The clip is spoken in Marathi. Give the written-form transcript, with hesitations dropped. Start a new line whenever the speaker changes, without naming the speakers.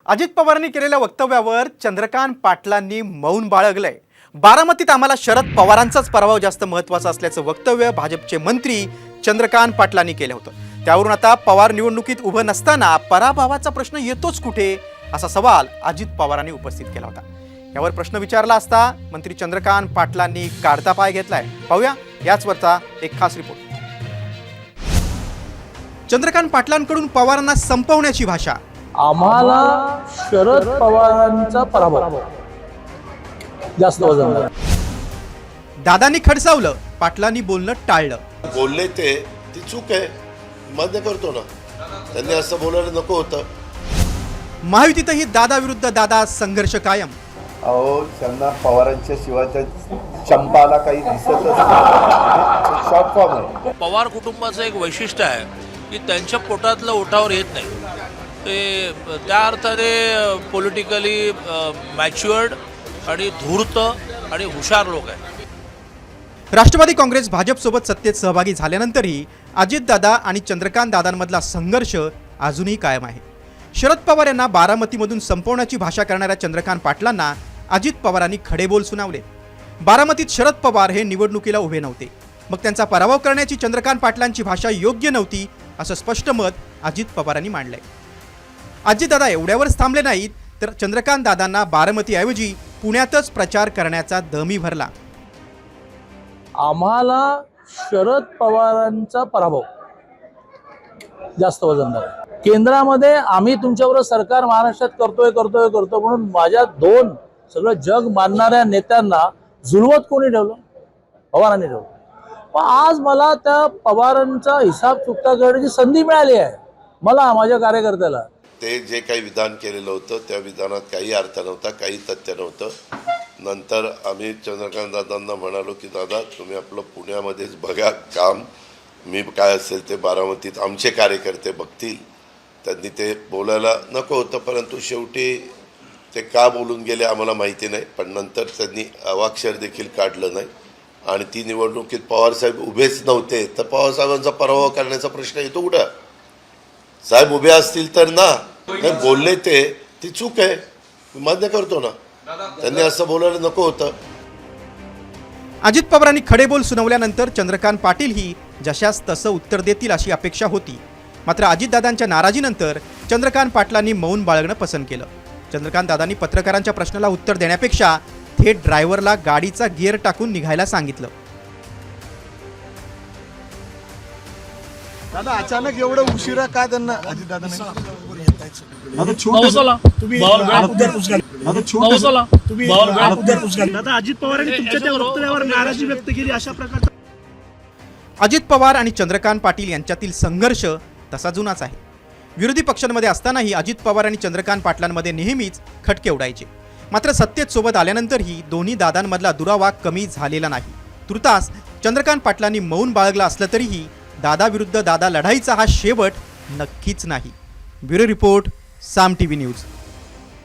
अजित पवारांनी केलेल्या वक्तव्यावर चंद्रकांत पाटलांनी मौन बाळगलंय। बारामतीत आम्हाला शरद पवारांचाच पराभव जास्त महत्त्वाचा असल्याचं वक्तव्य भाजपचे मंत्री चंद्रकांत पाटलांनी केलं होतं। त्यावरून आता पवार निवडणुकीत उभं नसताना पराभवाचा प्रश्न येतोच कुठे असा सवाल अजित पवारांनी उपस्थित केला होता। यावर प्रश्न विचारला असता मंत्री चंद्रकांत पाटलांनी काढता पाय घेतलाय। पाहूया याचवरचा एक खास रिपोर्ट। चंद्रकांत पाटलांकडून पवारांना संपवण्याची भाषा।
आम्हाला शरद पवारांचा पराभव जास्त वजन आहे।
दादांनी खडसावलं, पाटलांनी बोलणं टाळलं।
बोलले ती चूक आहे, मान्य करतो ना, त्यांनी असं बोलायला नको होतं।
महायुतीतही दादा विरुद्ध दादा संघर्ष कायम।
अहो, त्यांना पवारांच्या शिवाय चंपाला काही दिसतच नाही। शॉर्ट फॉर्म आहे।
पवार कुटुंबाचं एक वैशिष्ट्य आहे की त्यांच्या पोटातलं ओठावर येत नाही। ते त्या अर्थाने पॉलिटिकली मॅच्युअर्ड आणि धूर्त आणि हुशार लोक आहेत।
राष्ट्रवादी काँग्रेस भाजपसोबत सत्तेत सहभागी झाल्यानंतरही अजितदादा आणि चंद्रकांत दादांमधला संघर्ष अजूनही कायम आहे। शरद पवार यांना बारामतीमधून संपवण्याची भाषा करणाऱ्या चंद्रकांत पाटलांना अजित पवारांनी खडे बोल सुनावले। बारामतीत शरद पवार हे निवडणुकीला उभे नव्हते, मग त्यांचा पराभव करण्याची चंद्रकांत पाटलांची भाषा योग्य नव्हती असं स्पष्ट मत अजित पवारांनी मांडलंय। अजितदादा एवढ्यावरच थांबले नाहीत, तर चंद्रकांत दादांना बारामतीऐवजी पुण्यातच प्रचार करण्याचा दमही भरला।
आम्हाला शरद पवारांचा पराभव जास्त वजनदार आहे। केंद्रामध्ये आम्ही तुमच्याबरोबर सरकार महाराष्ट्रात करतो म्हणून माझ्या दोन सगळं जग मानणाऱ्या नेत्यांना जुळवत कोणी ठेवलं? पवारांनी ठेवलं। पण आज मला त्या पवारांचा हिसाब चुकता करण्याची संधी मिळाली आहे, मला माझ्या कार्यकर्त्याला।
ते जे काही विधान केलेलं होतं त्या विधानात काही अर्थ नव्हता, काही तथ्य नव्हतं। नंतर आम्ही चंद्रकांत दादांना म्हणालो की दादा तुम्ही आपलं पुण्यामध्येच बघा काम, मी काय असेल ते बारामतीत आमचे कार्यकर्ते बघतील। त्यांनी ते बोलायला नको होतं, परंतु शेवटी ते का बोलून गेले आम्हाला माहिती नाही। पण नंतर त्यांनी अवाक्षर देखील काढलं नाही आणि ती निवडणुकीत पवारसाहेब उभेच नव्हते, तर पवारसाहेबांचा पराभव करण्याचा प्रश्न येतो कुठं? साहेब उभे असतील तर ना, नाही बोलले ती चूक आहे, मान्य करतो ना, त्यांनी असं बोलायला नको होतं।
अजित पवारांनी खडे बोल सुनावल्यानंतर चंद्रकांत पाटील ही जशास तसं उत्तर देतील अशी अपेक्षा होती। मात्र अजितदादांच्या नाराजीनंतर चंद्रकांत पाटलांनी मौन बाळगणं पसंत केलं। चंद्रकांत दादांनी पत्रकारांच्या प्रश्नाला उत्तर देण्यापेक्षा थेट ड्रायव्हरला गाडीचा गिअर टाकून निघायला सांगितलं।
दादा अचानक एवढं उशिरा का त्यांना अजितदादांनी
दादा अजित पवारांनी तुमच्या त्या वक्तव्यावर नाराजी व्यक्त केली अशा प्रकारचा
अजित पवार आणि चंद्रकांत पाटील यांच्यातील संघर्ष तसा जुनाच आहे। विरोधी पक्षांमध्ये असतानाही अजित पवार आणि चंद्रकांत पाटलांमध्ये नेहमीच खटके उडायचे। मात्र सत्तेत सोबत आल्यानंतरही दोन्ही दादांमधला दुरावा कमी झालेला नाही। तुर्तास चंद्रकांत पाटलांनी मौन बाळगला असलं तरीही दादा विरुद्ध दादा लढाईचा हा शेवट नक्कीच नाही। ब्युरो रिपोर्ट, साम टीव्ही न्यूज।